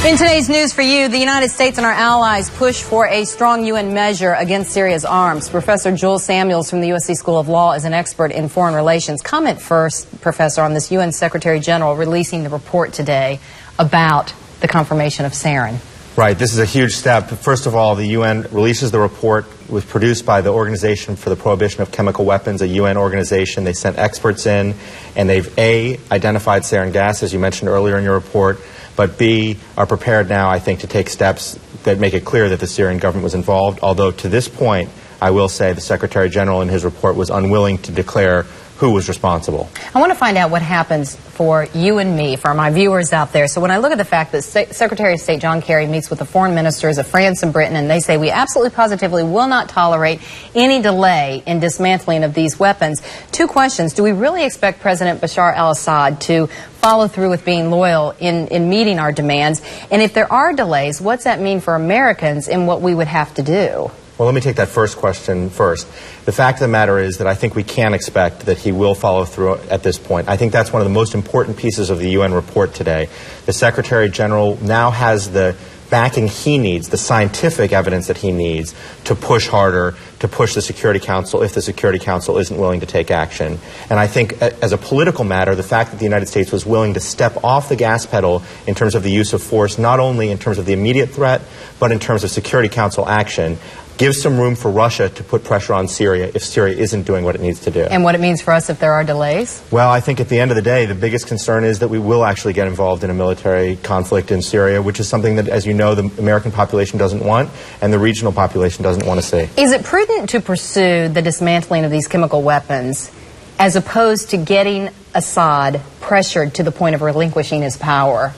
In today's news for you, the United States and our allies push for a strong UN measure against Syria's arms. Professor Joel Samuels from the USC School of Law is an expert in foreign relations. Comment first, Professor, on this UN Secretary General releasing the report today about the confirmation of sarin. Right. This is a huge step. First of all, the UN releases the report. It was produced by the Organization for the Prohibition of Chemical Weapons, a UN organization. They sent experts in, and they've, A, identified sarin gas, as you mentioned earlier in your report, but B, are prepared now, I think, to take steps that make it clear that the Syrian government was involved, although to this point, I will say the Secretary General in his report was unwilling to declare who was responsible. I want to find out what happens for you and me, for my viewers out there. So when I look at the fact that Secretary of State John Kerry meets with the foreign ministers of France and Britain, and they say we absolutely positively will not tolerate any delay in dismantling of these weapons. Two questions. Do we really expect President Bashar al-Assad to follow through with being loyal in meeting our demands? And if there are delays, what's that mean for Americans in what we would have to do? Well, let me take that first question first. The fact of the matter is that I think we can expect that he will follow through at this point. I think that's one of the most important pieces of the UN report today. The Secretary General now has the backing he needs, the scientific evidence that he needs to push harder, to push the Security Council if the Security Council isn't willing to take action. And I think as a political matter, the fact that the United States was willing to step off the gas pedal in terms of the use of force, not only in terms of the immediate threat, but in terms of Security Council action, gives some room for Russia to put pressure on Syria if Syria isn't doing what it needs to do. And what it means for us if there are delays? Well, I think at the end of the day, the biggest concern is that we will actually get involved in a military conflict in Syria, which is something that, as you know, the American population doesn't want and the regional population doesn't want to see. Is it prudent to pursue the dismantling of these chemical weapons as opposed to getting Assad pressured to the point of relinquishing his power?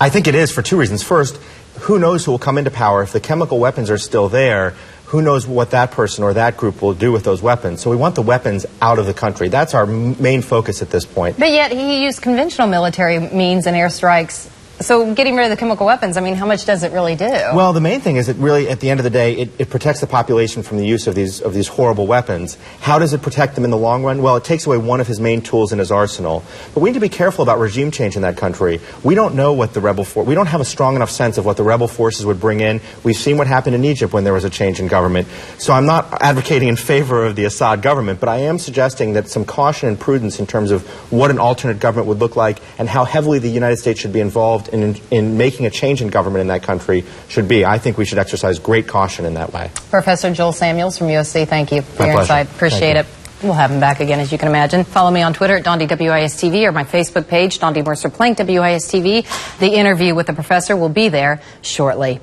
I think it is for two reasons. First, who knows who will come into power? If the chemical weapons are still there, who knows what that person or that group will do with those weapons. So we want the weapons out of the country. That's our main focus at this point. But yet he used conventional military means and airstrikes. So getting rid of the chemical weapons, I mean, how much does it really do? Well, the main thing is that really, at the end of the day, it protects the population from the use of these horrible weapons. How does it protect them in the long run? Well, it takes away one of his main tools in his arsenal. But we need to be careful about regime change in that country. We don't know what the we don't have a strong enough sense of what the rebel forces would bring in. We've seen what happened in Egypt when there was a change in government. So I'm not advocating in favor of the Assad government, but I am suggesting that some caution and prudence in terms of what an alternate government would look like and how heavily the United States should be involved in making a change in government in that country should be. I think we should exercise great caution in that way. Professor Joel Samuels from USC, thank you for your pleasure. insight. Appreciate it. We'll have him back again, as you can imagine. Follow me on Twitter at Dawndy WISTV or my Facebook page, Dawndy Mercer Plank WISTV. The interview with the professor will be there shortly.